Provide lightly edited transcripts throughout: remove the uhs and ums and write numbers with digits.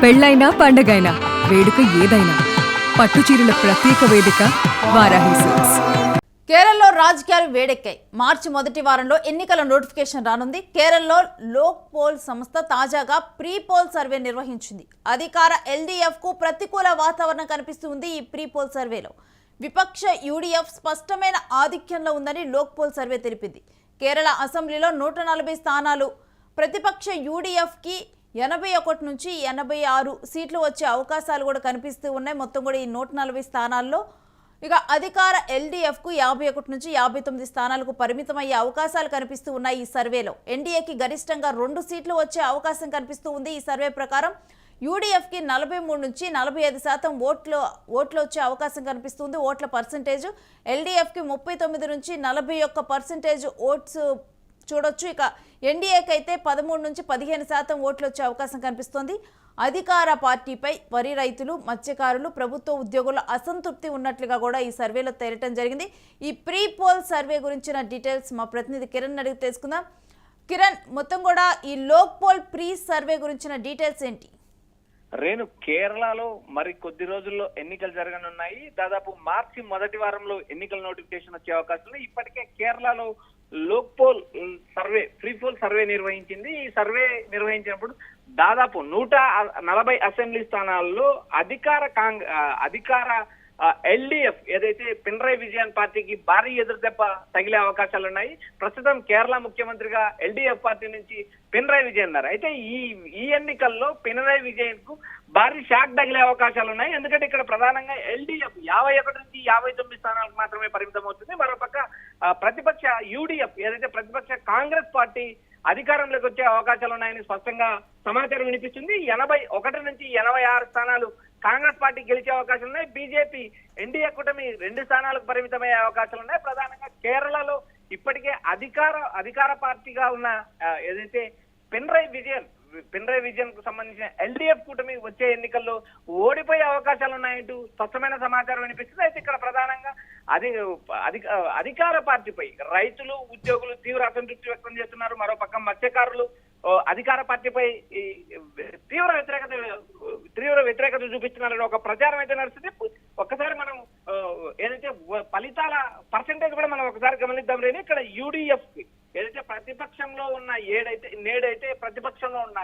పెళ్ళైనా పండగైనా వేడుక ఏదైనా పట్టుచీరల ప్రత్యేక వేదిక వారాహి సిల్క్స్. కేరళలో రాజకీయాలు వేడెక్కాయి. మార్చి మొదటి వారంలో ఎన్నికల నోటిఫికేషన్ రానుంది. కేరళలో లోక్ పోల్ సంస్థ తాజాగా ప్రీ పోల్ సర్వే నిర్వహించింది. అధికార ఎల్డీఎఫ్ కు ప్రతికూల వాతావరణం కనిపిస్తుంది. ఈ ప్రీ పోల్ సర్వేలో విపక్ష యూడీఎఫ్ స్పష్టమైన ఆధిక్యంలో ఉందని లోక్ పోల్ సర్వే తెలిపింది. కేరళ అసెంబ్లీలో 140 స్థానాలు, ప్రతిపక్ష యూడీఎఫ్కి 81 నుంచి 86 సీట్లు వచ్చే అవకాశాలు కూడా కనిపిస్తూ ఉన్నాయి. మొత్తం కూడా ఈ 140 స్థానాల్లో ఇక అధికార ఎల్డీఎఫ్కు 51 నుంచి 59 స్థానాలకు పరిమితమయ్యే అవకాశాలు కనిపిస్తూ ఉన్నాయి. ఈ సర్వేలో ఎన్డీఏకి గరిష్టంగా 2 సీట్లు వచ్చే అవకాశం కనిపిస్తూ ఉంది. ఈ సర్వే ప్రకారం యూడీఎఫ్కి 43 నుంచి 45% ఓట్లు వచ్చే అవకాశం కనిపిస్తుంది. ఓట్ల పర్సంటేజ్ ఎల్డీఎఫ్కి 39 నుంచి 41% ఓట్స్ చూడొచ్చు. ఇక ఎన్డీఏకి అయితే 13 నుంచి 15% ఓట్లు వచ్చే అవకాశం కనిపిస్తోంది. అధికార పార్టీపై వరి రైతులు, మత్స్యకారులు, ప్రభుత్వ ఉద్యోగుల అసంతృప్తి ఉన్నట్లుగా కూడా ఈ సర్వేలో తేలటం జరిగింది. ఈ ప్రీ పోల్ సర్వే గురించిన డీటెయిల్స్ మా ప్రతినిధి కిరణ్ అడిగి తెలుసుకుందాం. కిరణ్, మొత్తం కూడా ఈ లోక్ పోల్ ప్రీ సర్వే గురించిన డీటెయిల్స్ ఏంటి? రేణు, కేరళలో మరి కొద్ది రోజుల్లో ఎన్నికలు జరగనున్నాయి. దాదాపు మార్చి మొదటి వారంలో ఎన్నికల నోటిఫికేషన్ వచ్చే అవకాశం ఉంది. ఇప్పటికే కేరళలో Lok pole survey, pre poll survey నిర్వహించింది. ఈ సర్వే నిర్వహించినప్పుడు దాదాపు 140 అసెంబ్లీ స్థానాల్లో అధికార ఎల్డీఎఫ్ ఏదైతే పినరయ్ విజయన్ పార్టీకి భారీ ఎదురుదెబ్బ తగిలే అవకాశాలు ఉన్నాయి. ప్రస్తుతం కేరళ ముఖ్యమంత్రిగా ఎల్డీఎఫ్ పార్టీ నుంచి పినరయ్ విజయన్ ఉన్నారు. అయితే ఈ ఎన్నికల్లో పినరయ్ విజయన్ కు భారీ షాక్ తగిలే అవకాశాలు ఉన్నాయి. ఎందుకంటే ఇక్కడ ప్రధానంగా ఎల్డీఎఫ్ 51 నుంచి 59 స్థానాలకు మాత్రమే పరిమితం అవుతుంది. మరోపక్క ప్రతిపక్ష యూడీఎఫ్ ఏదైతే ప్రతిపక్ష కాంగ్రెస్ పార్టీ అధికారంలోకి వచ్చే అవకాశాలు ఉన్నాయని స్పష్టంగా సమాచారం వినిపిస్తుంది. 81 నుంచి 86 స్థానాలు కాంగ్రెస్ పార్టీ గెలిచే అవకాశం ఉన్నాయి. బీజేపీ ఎన్డీఏ కూటమి 2 స్థానాలకు పరిమితమయ్యే అవకాశాలు ఉన్నాయి. ప్రధానంగా కేరళలో ఇప్పటికే అధికార పార్టీగా ఉన్న ఏదైతే పినరయ్ విజయన్ కు సంబంధించిన ఎల్డీఎఫ్ కూటమి వచ్చే ఎన్నికల్లో ఓడిపోయే అవకాశాలు ఉన్నాయంటూ స్పష్టమైన సమాచారం వినిపిస్తుంది. అయితే ఇక్కడ ప్రధానంగా అధికార పార్టీపై రైతులు, ఉద్యోగులు తీవ్ర అసంతృప్తి వ్యక్తం చేస్తున్నారు. మరోపక్క మత్స్యకారులు అధికార పార్టీపై తీవ్ర వ్యతిరేకత చూపిస్తున్నారని ఒక ప్రచారం అయితే నడుస్తుంది. ఒక్కసారి మనం ఏదైతే ఫలితాల పర్సెంటేజ్ కూడా మనం ఒకసారి గమనిద్దాం. లేని ఇక్కడ యూడీఎఫ్ ఏదైతే ప్రతిపక్షంలో ఉన్న నేడైతే ప్రతిపక్షంలో ఉన్న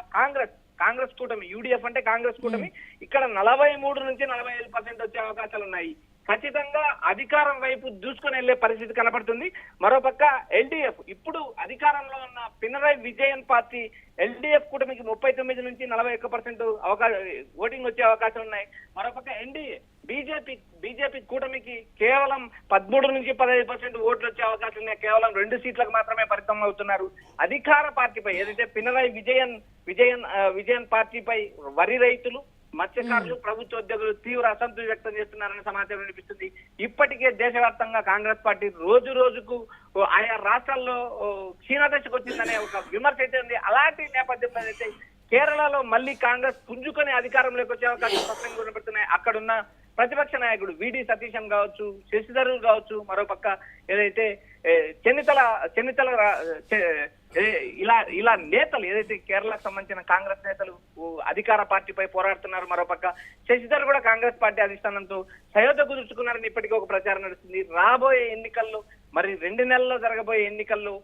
కాంగ్రెస్ కూటమి, యూడీఎఫ్ అంటే కాంగ్రెస్ కూటమి, ఇక్కడ 43 నుంచి 45% వచ్చే అవకాశాలు ఉన్నాయి. ఖచ్చితంగా అధికారం వైపు దూసుకొని వెళ్లే పరిస్థితి కనపడుతుంది. మరోపక్క ఎల్డీఎఫ్ ఇప్పుడు అధికారంలో ఉన్న పినరయ్ విజయన్ పార్టీ ఎల్డీఎఫ్ కూటమికి 39 నుంచి 41% ఓటింగ్ వచ్చే అవకాశం ఉన్నాయి. మరోపక్క ఎన్డీఏ బీజేపీ కూటమికి కేవలం 13 నుంచి 15% ఓట్లు వచ్చే అవకాశం ఉన్నాయి. కేవలం 2 సీట్లకు మాత్రమే పరిమితం అవుతున్నారు. అధికార పార్టీపై ఏదైతే పినరయ్ విజయన్ పార్టీపై వరి రైతులు, మత్స్యకారులు, ప్రభుత్వ ఉద్యోగులు తీవ్ర అసంతృప్తి వ్యక్తం చేస్తున్నారని సమాచారం వినిపిస్తుంది. ఇప్పటికే దేశవ్యాప్తంగా కాంగ్రెస్ పార్టీ రోజు రోజుకు ఆయా రాష్ట్రాల్లో క్షీణదశకు వచ్చిందనే ఒక విమర్శ అయితే ఉంది. అలాంటి నేపథ్యంలో అయితే కేరళలో మళ్ళీ కాంగ్రెస్ పుంజుకొని అధికారంలోకి వచ్చే అవకాశం స్పష్టంగా కనబడుతున్నాయి. అక్కడున్న ప్రతిపక్ష నాయకుడు విడి సతీశన్ కావచ్చు, శశిధరూర్ కావచ్చు, మరోపక్క ఏదైతే చెన్నితల ఇలా నేతలు ఏదైతే కేరళకు సంబంధించిన కాంగ్రెస్ నేతలు అధికార పార్టీపై పోరాడుతున్నారు. మరోపక్క శశిధర్ కూడా కాంగ్రెస్ పార్టీ అధిష్టానంతో సయోధ్య కుదుర్చుకున్నారని ఇప్పటికీ ఒక ప్రచారం నడుస్తుంది. రాబోయే ఎన్నికల్లో, మరి 2 నెలల్లో జరగబోయే ఎన్నికల్లో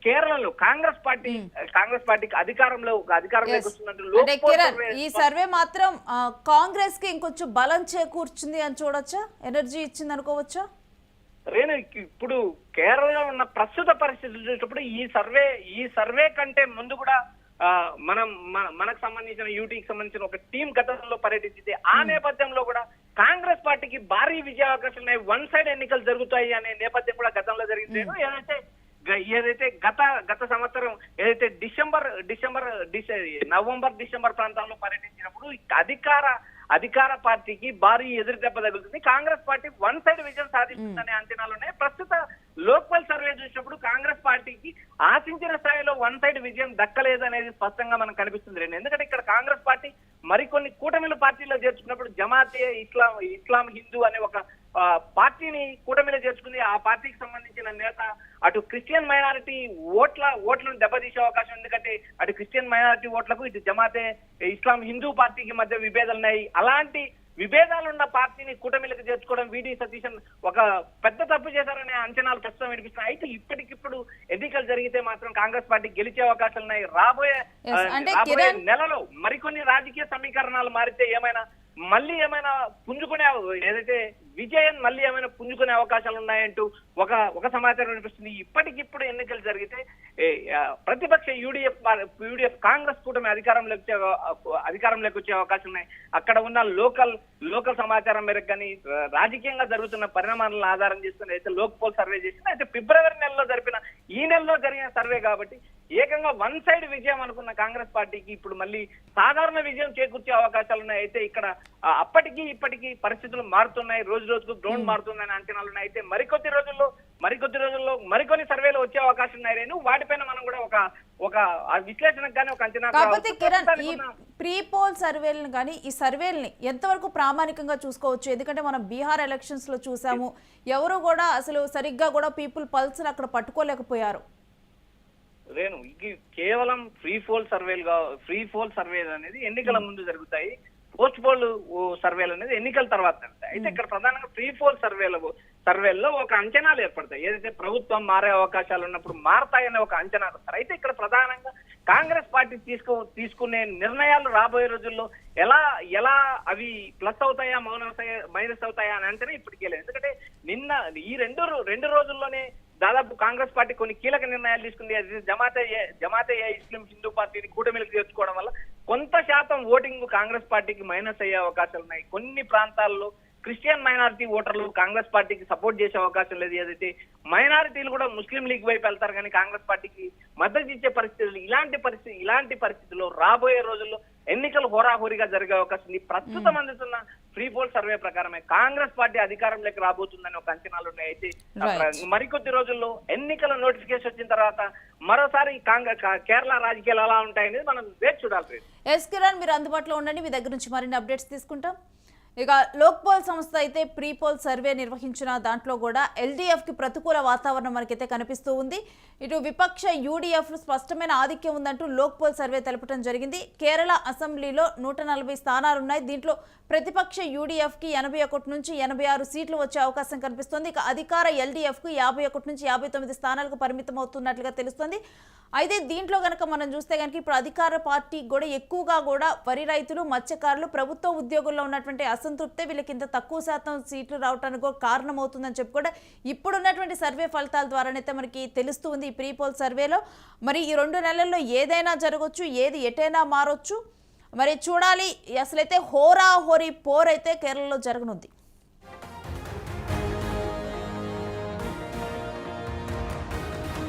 కేరళలో కాంగ్రెస్ పార్టీకి అధికారంలోకి వస్తున్నట్టు ఈ సర్వే మాత్రం కాంగ్రెస్ కి ఇంకొంచెం బలం చేకూర్చుంది అని చూడొచ్చా? ఎనర్జీ ఇచ్చింది అనుకోవచ్చా? రేణు, ఇప్పుడు కేరళలో ఉన్న ప్రస్తుత పరిస్థితులు చూసినప్పుడు ఈ సర్వే కంటే ముందు కూడా మనకు సంబంధించిన యూటీకి సంబంధించిన ఒక టీం గతంలో పర్యటించింది. ఆ నేపథ్యంలో కూడా కాంగ్రెస్ పార్టీకి భారీ విజయ అవకాశాలు ఉన్నాయి. 1 సైడ్ ఎన్నికలు జరుగుతాయి అనే నేపథ్యం కూడా గతంలో జరిగింది. ఏదైతే గత సంవత్సరం ఏదైతే నవంబర్ డిసెంబర్ ప్రాంతాల్లో పర్యటించినప్పుడు అధికార పార్టీకి భారీ ఎదురు దెబ్బ తగులుతుంది. కాంగ్రెస్ పార్టీ 1 సైడ్ విజయం సాధిస్తుందనే అంచనాలు ఉన్నాయి. ప్రస్తుత లోక్పాల్ సర్వే చూసినప్పుడు కాంగ్రెస్ పార్టీకి ఆశించిన స్థాయిలో 1 సైడ్ విజయం దక్కలేదనేది స్పష్టంగా మనకు కనిపిస్తుంది. ఎందుకంటే ఇక్కడ కాంగ్రెస్ పార్టీ మరికొన్ని కూటమిల పార్టీలో చేర్చుకున్నప్పుడు జమాతే ఇస్లాం హిందూ అనే ఒక పార్టీని కూటమిలో చేర్చుకుంది. ఆ పార్టీకి సంబంధించిన నేత అటు క్రిస్టియన్ మైనారిటీ ఓట్లను దెబ్బతీసే అవకాశం, ఎందుకంటే అటు క్రిస్టియన్ మైనారిటీ ఓట్లకు ఇటు జమాతే ఇస్లాం హిందూ పార్టీకి మధ్య విభేదాలు ఉన్నాయి. అలాంటి విభేదాలున్న పార్టీని కూటమిలకు చేర్చుకోవడం విడి సతీశన్ ఒక పెద్ద తప్పు చేశారనే అంచనాలు ప్రస్తుతం వినిపిస్తున్నాయి. అయితే ఇప్పటికిప్పుడు ఎన్నికలు జరిగితే మాత్రం కాంగ్రెస్ పార్టీ గెలిచే అవకాశాలు ఉన్నాయి. రాబోయే నెలలో మరికొన్ని రాజకీయ సమీకరణాలు మారితే మళ్ళీ ఏమైనా పుంజుకునే, ఏదైతే విజయన్ మళ్ళీ ఏమైనా పుంజుకునే అవకాశాలు ఉన్నాయంటూ ఒక సమాచారం వినిపిస్తుంది. ఇప్పటికిప్పుడు ఎన్నికలు జరిగితే ప్రతిపక్ష యూడిఎఫ్ కాంగ్రెస్ కూటమి అధికారంలోకి వచ్చే అవకాశం ఉన్నాయి. అక్కడ ఉన్న లోకల్ సమాచారం మేరకు కానీ రాజకీయంగా జరుగుతున్న పరిణామాలను ఆధారం చేసుకుని అయితే లోక్ పోల్ సర్వే చేసింది. అయితే ఫిబ్రవరి నెలలో ఈ నెలలో జరిగిన సర్వే కాబట్టి ఏకంగా వన్ సైడ్ విజయం అనుకున్న కాంగ్రెస్ పార్టీకి ఇప్పుడు మళ్ళీ సాధారణ విజయం చేకూర్చే అవకాశాలు ఉన్నాయి. అయితే ఇక్కడ అప్పటికి ఇప్పటికీ పరిస్థితులు మారుతున్నాయి, రోజు రోజుకు డ్రోన్ మారుతుందని అంచనాలు ఉన్నాయి. అయితే మరికొద్ది రోజుల్లో మరికొన్ని సర్వేలు వచ్చే అవకాశం ఉన్నాయి. వాటిపైన మనం కూడా ఒక విశ్లేషణకు కానీ ఒక అంచనా. కాకపోతే కిరణ్, ఈ ప్రీ పోల్ సర్వేలను కానీ ఈ సర్వేల్ని ఎంతవరకు ప్రామాణికంగా చూసుకోవచ్చు? ఎందుకంటే మనం బీహార్ ఎలక్షన్స్ లో చూసాము, ఎవరు కూడా అసలు సరిగ్గా కూడా పీపుల్ పల్స్ అక్కడ పట్టుకోలేకపోయారు. రేణు, ఇది కేవలం ఫ్రీ పోల్ సర్వేలు అనేది ఎన్నికల ముందు జరుగుతాయి, పోస్ట్ పోల్ సర్వేలు అనేది ఎన్నికల తర్వాత జరుగుతాయి. అయితే ఇక్కడ ప్రధానంగా ఫ్రీ పోల్ సర్వేల్లో ఒక అంచనాలు ఏర్పడతాయి. ఏదైతే ప్రభుత్వం మారే అవకాశాలు ఉన్నప్పుడు మారతాయనే ఒక అంచనా వస్తారు. అయితే ఇక్కడ ప్రధానంగా కాంగ్రెస్ పార్టీ తీసుకునే నిర్ణయాలు రాబోయే రోజుల్లో ఎలా అవి ప్లస్ అవుతాయా మైనస్ అవుతాయా అని అంటేనే ఇప్పటికే లేదు. ఎందుకంటే ఈ రెండు రోజుల్లోనే దాదాపు కాంగ్రెస్ పార్టీ కొన్ని కీలక నిర్ణయాలు తీసుకుంది. అది జమాతే ఇస్లాం హిందూ పార్టీని కూటమిలకు చేర్చుకోవడం వల్ల కొంత శాతం ఓటింగ్ కాంగ్రెస్ పార్టీకి మైనస్ అయ్యే అవకాశాలు ఉన్నాయి. కొన్ని ప్రాంతాల్లో క్రిస్టియన్ మైనారిటీ ఓటర్లు కాంగ్రెస్ పార్టీకి సపోర్ట్ చేసే అవకాశం లేదు. ఏదైతే మైనారిటీలు కూడా ముస్లిం లీగ్ వైపు వెళ్తారు కానీ కాంగ్రెస్ పార్టీకి మద్దతు ఇచ్చే పరిస్థితులు, ఇలాంటి పరిస్థితుల్లో రాబోయే రోజుల్లో ఎన్నికలు హోరాహోరీగా జరిగే అవకాశం ఉంది. ప్రస్తుతం అందుతున్న ఫ్రీ పోల్ సర్వే ప్రకారమే కాంగ్రెస్ పార్టీ అధికారంలోకి రాబోతుందని ఒక అంచనాలు ఉన్నాయి. అయితే మరికొద్ది రోజుల్లో ఎన్నికల నోటిఫికేషన్ వచ్చిన తర్వాత మరోసారి కేరళ రాజకీయాలు ఎలా ఉంటాయనేది మనం వేచి చూడాలి. ఎస్ కిరణ్, మీరు అందుబాటులో ఉండండి, మీ దగ్గర నుంచి మరిన్ని అప్డేట్స్ తీసుకుంటాం. ఇక లోక్ పోల్ సంస్థ అయితే ప్రీ పోల్ సర్వే నిర్వహించిన దాంట్లో కూడా ఎల్డీఎఫ్ కి ప్రతికూల వాతావరణం మనకైతే కనిపిస్తూ ఉంది. ఇటు విపక్ష యూడీఎఫ్ స్పష్టమైన ఆధిక్యం ఉందంటూ లోక్ పోల్ సర్వే తెలపడం జరిగింది. కేరళ అసెంబ్లీలో 140 స్థానాలున్నాయి. దీంట్లో ప్రతిపక్ష యూడీఎఫ్ కి 81 నుంచి 86 సీట్లు వచ్చే అవకాశం కనిపిస్తోంది. ఇక అధికార ఎల్డీఎఫ్ కు 51 నుంచి 59 స్థానాలకు పరిమితం అవుతున్నట్లుగా తెలుస్తోంది. అయితే దీంట్లో కనుక మనం చూస్తే కనుక ఇప్పుడు అధికార పార్టీ కూడా ఎక్కువగా కూడా వరి రైతులు, మత్స్యకారులు, ప్రభుత్వ ఉద్యోగుల్లో ఉన్నటువంటి అసంతృప్తే వీళ్ళకి ఇంత తక్కువ శాతం సీట్లు రావడానికి కారణం అవుతుందని చెప్పి కూడా ఇప్పుడున్నటువంటి సర్వే ఫలితాల ద్వారానైతే మనకి తెలుస్తుంది. ఈ ప్రీ పోల్ సర్వేలో మరి ఈ 2 నెలల్లో ఏదైనా జరగవచ్చు, ఏది ఎటైనా మారొచ్చు. మరి చూడాలి. అసలైతే హోరాహోరీ పోరైతే కేరళలో జరగనుంది.